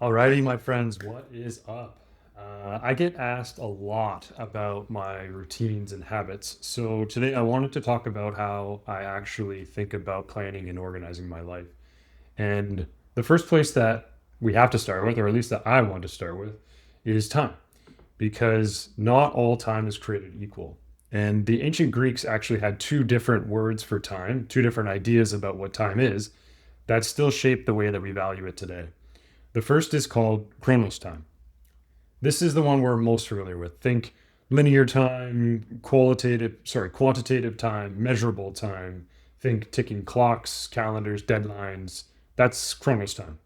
Alrighty, my friends, what is up? I get asked a lot about my routines and habits. So today I wanted to talk about how I actually think about planning and organizing my life. And the first place that we have to start with, or at least that I want to start with, is time, because not all time is created equal. And the ancient Greeks actually had two different words for time, two different ideas about what time is, that still shape the way that we value it today. The first is called chronos time. This is the one we're most familiar with. Think linear time, quantitative time, measurable time. Think ticking clocks, calendars, deadlines. That's chronos time.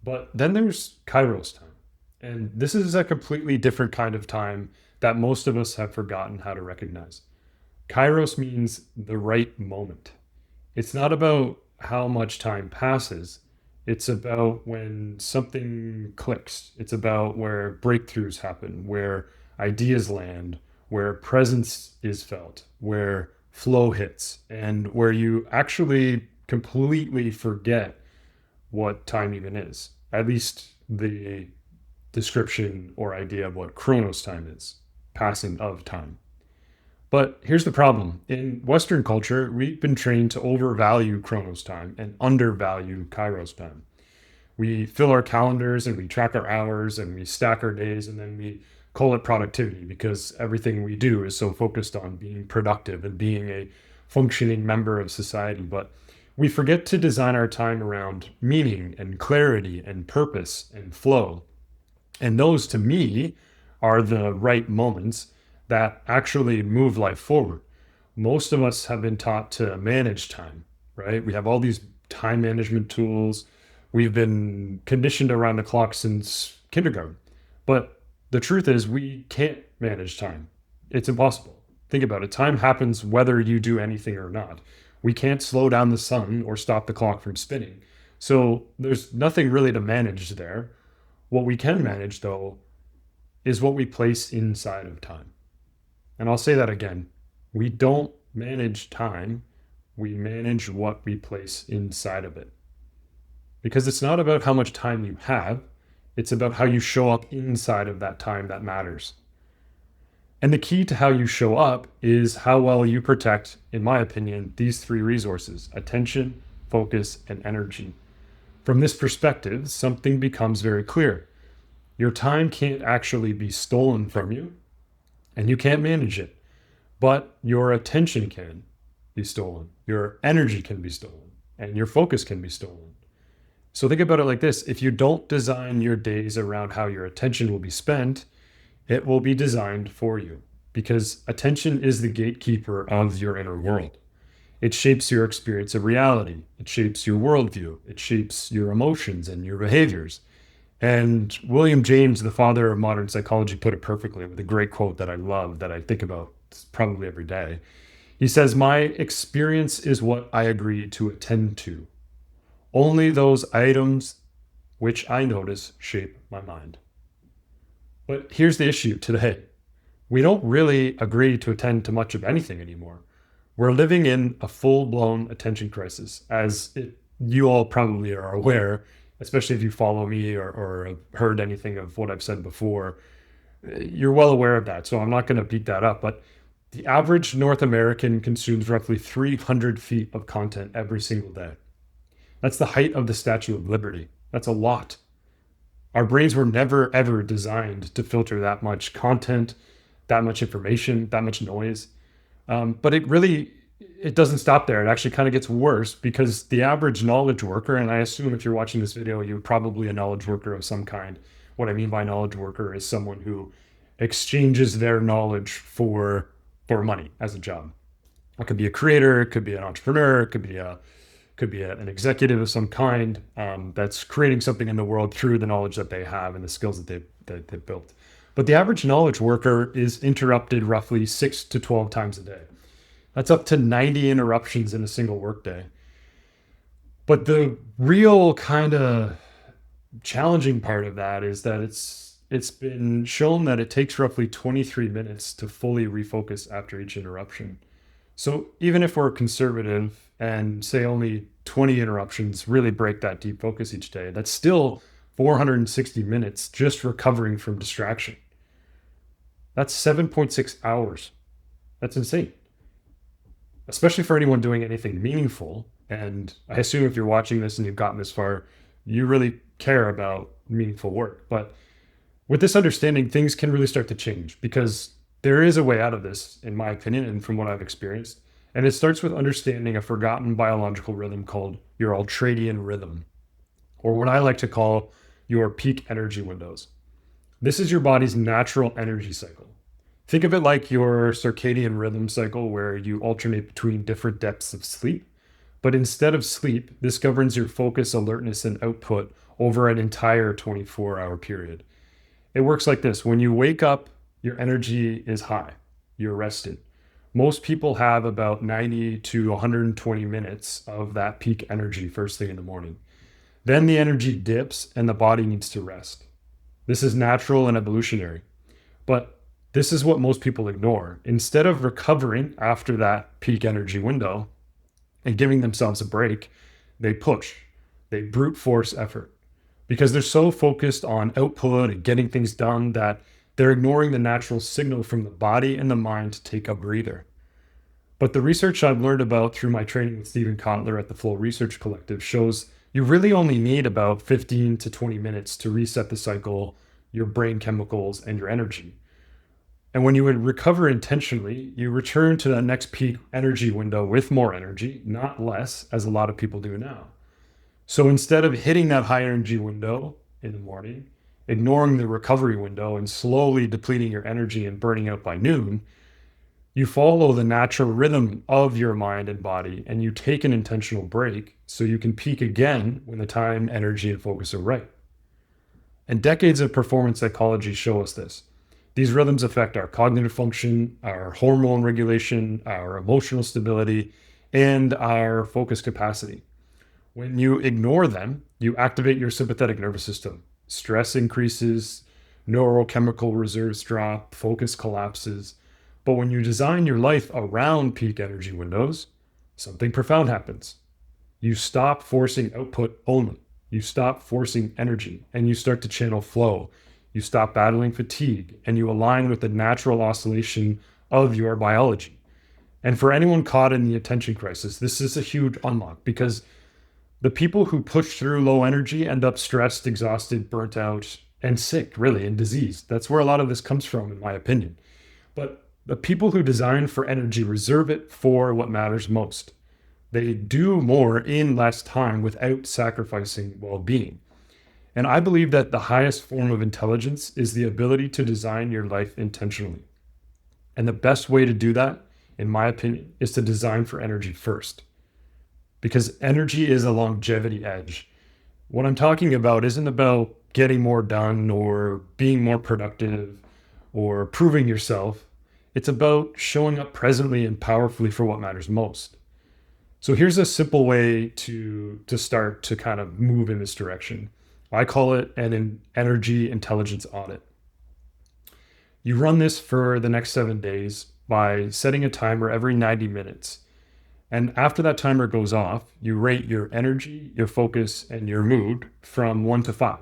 But then there's kairos time. And this is a completely different kind of time that most of us have forgotten how to recognize. Kairos means the right moment. It's not about how much time passes. It's about when something clicks. It's about where breakthroughs happen, where ideas land, where presence is felt, where flow hits, and where you actually completely forget what time even is. At least the description or idea of what chronos time is, passing of time. But here's the problem. In Western culture, we've been trained to overvalue chronos time and undervalue kairos time. We fill our calendars and we track our hours and we stack our days and then we call it productivity because everything we do is so focused on being productive and being a functioning member of society. But we forget to design our time around meaning and clarity and purpose and flow. And those, to me, are the right moments that actually move life forward. Most of us have been taught to manage time, right? We have all these time management tools. We've been conditioned around the clock since kindergarten. But the truth is, we can't manage time. It's impossible. Think about it. Time happens whether you do anything or not. We can't slow down the sun or stop the clock from spinning. So there's nothing really to manage there. What we can manage, though, is what we place inside of time. And I'll say that again. We don't manage time, we manage what we place inside of it. Because it's not about how much time you have, it's about how you show up inside of that time that matters. And the key to how you show up is how well you protect, in my opinion, these three resources: attention, focus, and energy. From this perspective, something becomes very clear. Your time can't actually be stolen from you, and you can't manage it. But your attention can be stolen, your energy can be stolen, and your focus can be stolen. So think about it like this: if you don't design your days around how your attention will be spent, it will be designed for you, because attention is the gatekeeper of your inner world. It shapes your experience of reality, it shapes your worldview, it shapes your emotions and your behaviors. And William James, the father of modern psychology, put it perfectly with a great quote that I love, that I think about probably every day. He says, "My experience is what I agree to attend to. Only those items which I notice shape my mind." But here's the issue today: we don't really agree to attend to much of anything anymore. We're living in a full blown attention crisis, you all probably are aware, especially if you follow me or have heard anything of what I've said before. You're well aware of that, so I'm not going to beat that up. But the average North American consumes roughly 300 feet of content every single day. That's the height of the Statue of Liberty. That's a lot. Our brains were never, ever designed to filter that much content, that much information, that much noise. But it doesn't stop there. It actually kind of gets worse, because the average knowledge worker, and I assume if you're watching this video, you're probably a knowledge worker of some kind. What I mean by knowledge worker is someone who exchanges their knowledge for money as a job. It could be a creator, it could be an entrepreneur, an executive of some kind, that's creating something in the world through the knowledge that they have and the skills that they've built. But the average knowledge worker is interrupted roughly 6 to 12 times a day. That's up to 90 interruptions in a single workday. But the real kind of challenging part of that is that it's been shown that it takes roughly 23 minutes to fully refocus after each interruption. So even if we're conservative and say only 20 interruptions really break that deep focus each day, that's still 460 minutes just recovering from distraction. That's 7.6 hours. That's insane, especially for anyone doing anything meaningful. And I assume if you're watching this and you've gotten this far, you really care about meaningful work. But with this understanding, things can really start to change because there is a way out of this, in my opinion, and from what I've experienced. And it starts with understanding a forgotten biological rhythm called your ultradian rhythm, or what I like to call your peak energy windows. This is your body's natural energy cycle. Think of it like your circadian rhythm cycle, where you alternate between different depths of sleep. But instead of sleep, this governs your focus, alertness, and output over an entire 24-hour period. It works like this: when you wake up, your energy is high, you're rested. Most people have about 90 to 120 minutes of that peak energy first thing in the morning. Then the energy dips and the body needs to rest. This is natural and evolutionary. But this is what most people ignore. Instead of recovering after that peak energy window and giving themselves a break, they push, they brute force effort because they're so focused on output and getting things done that they're ignoring the natural signal from the body and the mind to take a breather. But the research I've learned about through my training with Stephen Kotler at the Flow Research Collective shows you really only need about 15 to 20 minutes to reset the cycle, your brain chemicals, and your energy. And when you would recover intentionally, you return to that next peak energy window with more energy, not less, as a lot of people do now. So instead of hitting that high energy window in the morning, ignoring the recovery window, and slowly depleting your energy and burning out by noon, you follow the natural rhythm of your mind and body, and you take an intentional break so you can peak again when the time, energy, and focus are right. And decades of performance psychology show us this. These rhythms affect our cognitive function, our hormone regulation, our emotional stability, and our focus capacity. When you ignore them, you activate your sympathetic nervous system. Stress increases, neurochemical reserves drop, focus collapses. But when you design your life around peak energy windows, something profound happens. You stop forcing output only. You stop forcing energy, and you start to channel flow. You stop battling fatigue, and you align with the natural oscillation of your biology. And for anyone caught in the attention crisis, this is a huge unlock because the people who push through low energy end up stressed, exhausted, burnt out, and sick, really, and diseased. That's where a lot of this comes from, in my opinion. But the people who design for energy reserve it for what matters most. They do more in less time without sacrificing well-being. And I believe that the highest form of intelligence is the ability to design your life intentionally. And the best way to do that, in my opinion, is to design for energy first. Because energy is a longevity edge. What I'm talking about isn't about getting more done or being more productive or proving yourself. It's about showing up presently and powerfully for what matters most. So here's a simple way to start to kind of move in this direction. I call it an energy intelligence audit. You run this for the next 7 days by setting a timer every 90 minutes. And after that timer goes off, you rate your energy, your focus, and your mood from 1 to 5.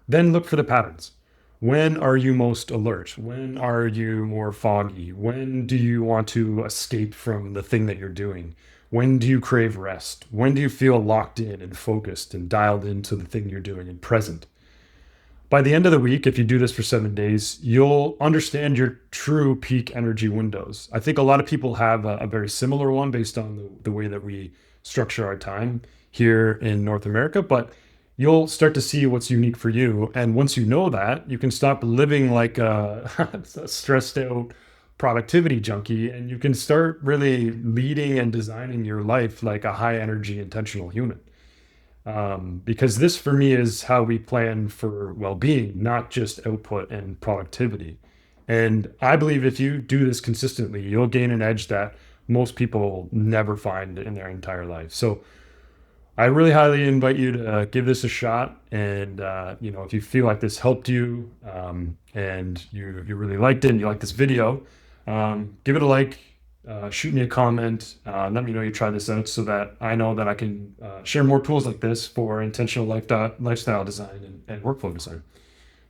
Then look for the patterns. When are you most alert? When are you more foggy? When do you want to escape from the thing that you're doing? When do you crave rest? When do you feel locked in and focused and dialed into the thing you're doing and present? By the end of the week, if you do this for 7 days, you'll understand your true peak energy windows. I think a lot of people have a very similar one based on the way that we structure our time here in North America, but you'll start to see what's unique for you. And once you know that, you can stop living like a stressed out productivity junkie, and you can start really leading and designing your life like a high energy intentional human. Because this for me is how we plan for well-being, not just output and productivity. And I believe if you do this consistently, you'll gain an edge that most people never find in their entire life. So I really highly invite you to give this a shot. And if you feel like this helped you, and you really liked it and you like this video, give it a like, shoot me a comment. Let me know you try this out so that I know that I can share more tools like this for intentional lifestyle design and workflow design.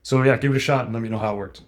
So yeah, give it a shot and let me know how it worked.